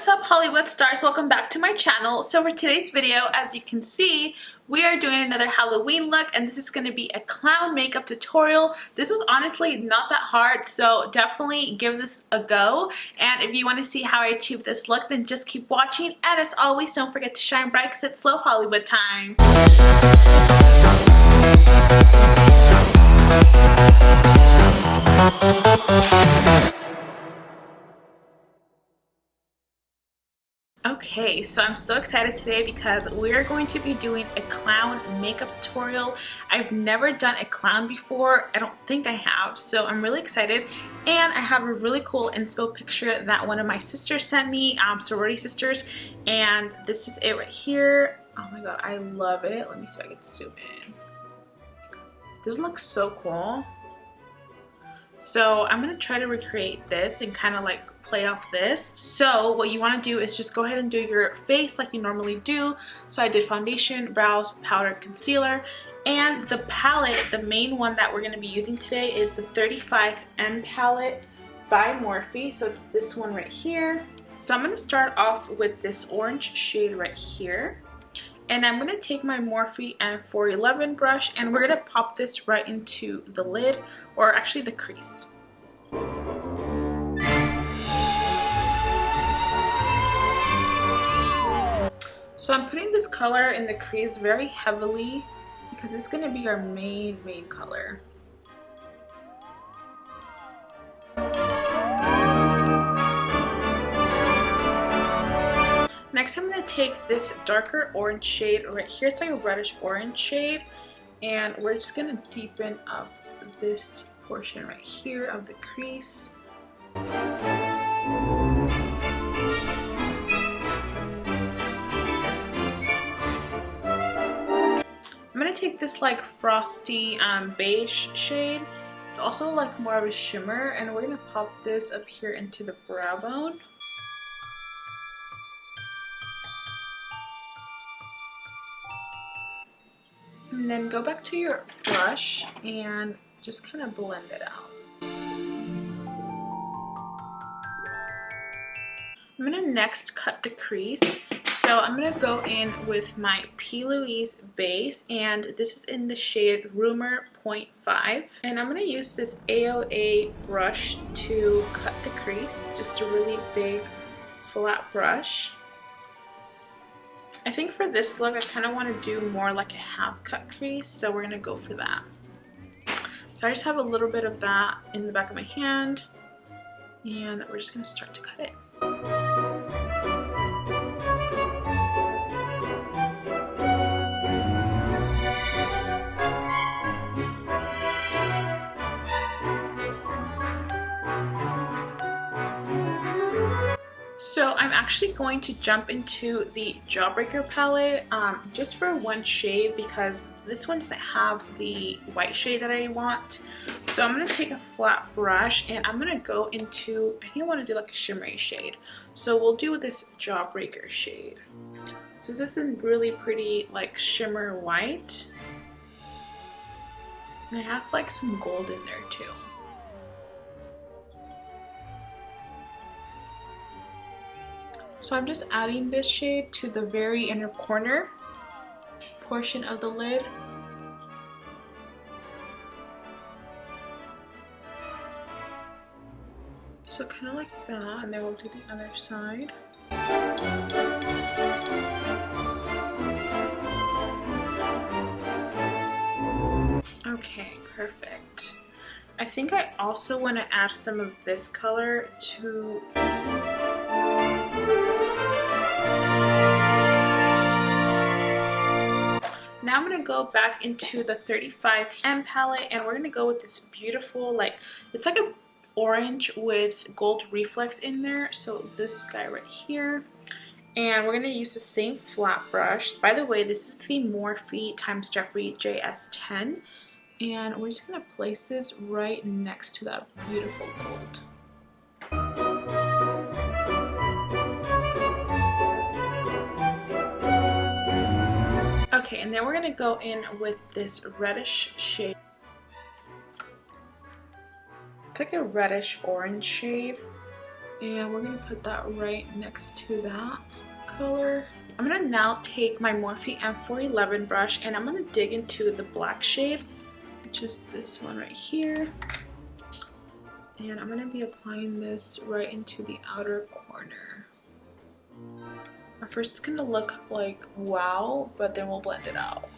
What's up, Hollywood stars? Welcome back to my channel. So for today's video, as you can see, we are doing another Halloween look, and this is going to be a clown makeup tutorial. This was honestly not that hard, so definitely give this a go. And if you want to see how I achieved this look, then just keep watching. And as always, don't forget to shine bright because it's Slow Hollywood time. Okay, so I'm so excited today because we're going to be doing a clown makeup tutorial. I've never done a clown before. I don't think I have, so I'm really excited. And I have a really cool inspo picture that one of my sisters sent me, sorority sisters, and this is it right here. Oh my god, I love it. Let me see if I can zoom in. Doesn't it look so cool? So I'm going to try to recreate this and kind of like play off this. So what you want to do is just go ahead and do your face like you normally do. So I did foundation, brows, powder, concealer, and the palette, the main one that we're going to be using today is the 35M palette by Morphe. So it's this one right here. So I'm going to start off with this orange shade right here. And I'm going to take my Morphe M411 brush and we're going to pop this right into the lid, or actually the crease. So I'm putting this color in the crease very heavily because it's going to be our main color. Next, I'm going to take this darker orange shade right here. It's like a reddish orange shade. And we're just going to deepen up this portion right here of the crease. I'm going to take this like frosty beige shade. It's also like more of a shimmer. And we're going to pop this up here into the brow bone. And then go back to your brush and just kind of blend it out. I'm going to next cut the crease. So I'm going to go in with my P. Louise base, and this is in the shade Rumor 0.5. And I'm going to use this AOA brush to cut the crease, just a really big flat brush. I think for this look, I kind of want to do more like a half cut crease, so we're going to go for that. So I just have a little bit of that in the back of my hand, and we're just going to start to cut it. So I'm actually going to jump into the Jawbreaker palette just for one shade because this one doesn't have the white shade that I want. So I'm going to take a flat brush and I'm going to go into, I think I want to do like a shimmery shade. So we'll do this Jawbreaker shade. So this is a really pretty like shimmer white. And it has like some gold in there too. So I'm just adding this shade to the very inner corner portion of the lid. So kind of like that, and then we'll do the other side. Okay, perfect. I think I also want to add some of this color to Now I'm going to go back into the 35M palette and we're going to go with this beautiful, like, it's like a orange with gold reflex in there. So this guy right here. And we're going to use the same flat brush. By the way, this is the Morphe Times Jeffrey JS10. And we're just going to place this right next to that beautiful gold. Okay, and then we're going to go in with this reddish shade. It's like a reddish orange shade. And we're gonna put that right next to that color. I'm gonna now take my Morphe M411 brush and I'm gonna dig into the black shade, which is this one right here. And I'm gonna be applying this right into the outer corner. At first it's gonna look like wow, but then we'll blend it out.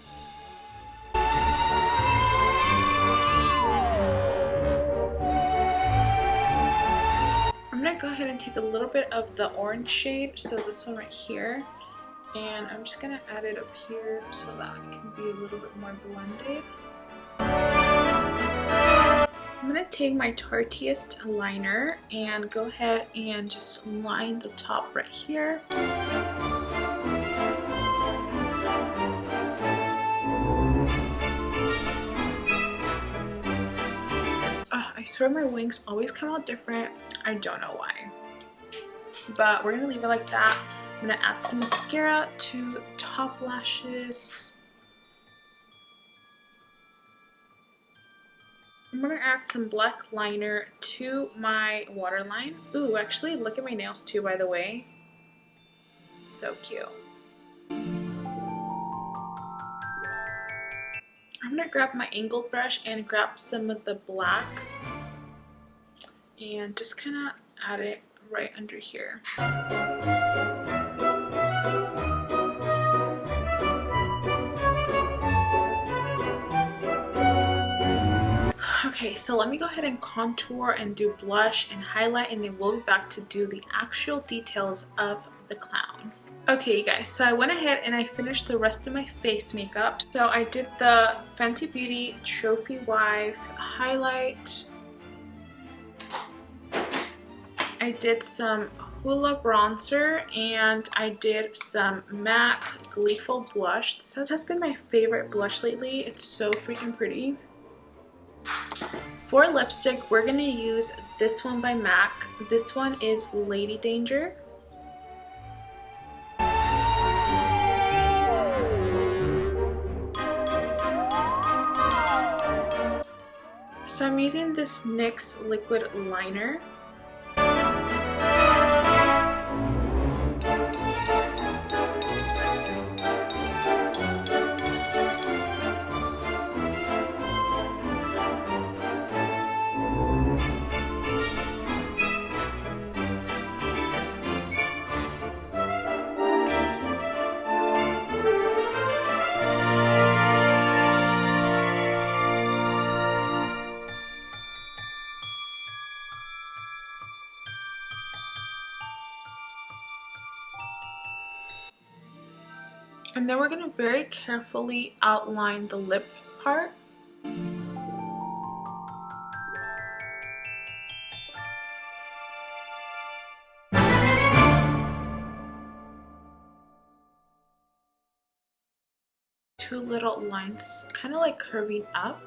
I'm gonna go ahead and take a little bit of the orange shade, so this one right here, and I'm just gonna add it up here so that it can be a little bit more blended. I'm gonna take my Tarteist liner and go ahead and just line the top right here. I swear my wings always come out different. I don't know why. But we're gonna leave it like that. I'm gonna add some mascara to the top lashes. I'm gonna add some black liner to my waterline. Ooh, actually, look at my nails too, by the way. So cute. I'm gonna grab my angled brush and grab some of the black and just kind of add it right under here. Okay, so let me go ahead and contour and do blush and highlight, and then we'll be back to do the actual details of the clown. Okay, you guys, so I went ahead and I finished the rest of my face makeup. So I did the Fenty Beauty Trophy Wife highlight. I did some Hoola bronzer, and I did some MAC Gleeful blush. This has been my favorite blush lately. It's so freaking pretty. For lipstick, we're gonna use this one by MAC. This one is Lady Danger. So I'm using this NYX liquid liner. And then we're going to very carefully outline the lip part. Two little lines, kind of like curving up.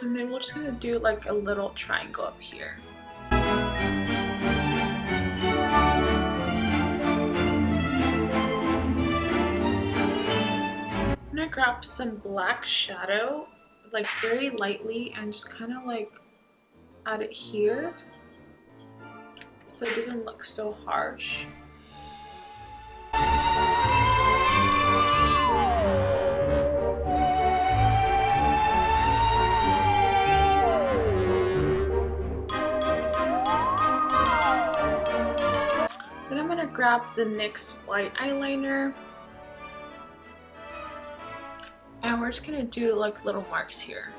And then we're just gonna do like a little triangle up here. I'm gonna grab some black shadow, like very lightly, and just kind of like add it here so it doesn't look so harsh. Then I'm gonna grab the NYX white eyeliner, and we're just gonna do like little marks here.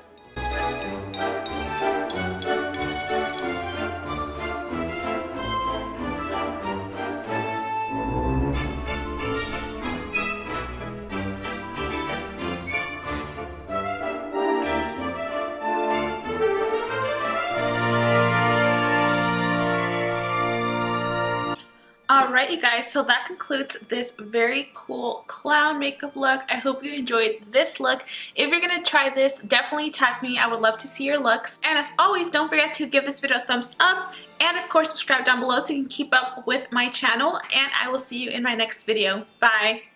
Alright you guys, so that concludes this very cool clown makeup look. I hope you enjoyed this look. If you're gonna try this, definitely tag me. I would love to see your looks. And as always, don't forget to give this video a thumbs up. And of course, subscribe down below so you can keep up with my channel. And I will see you in my next video. Bye!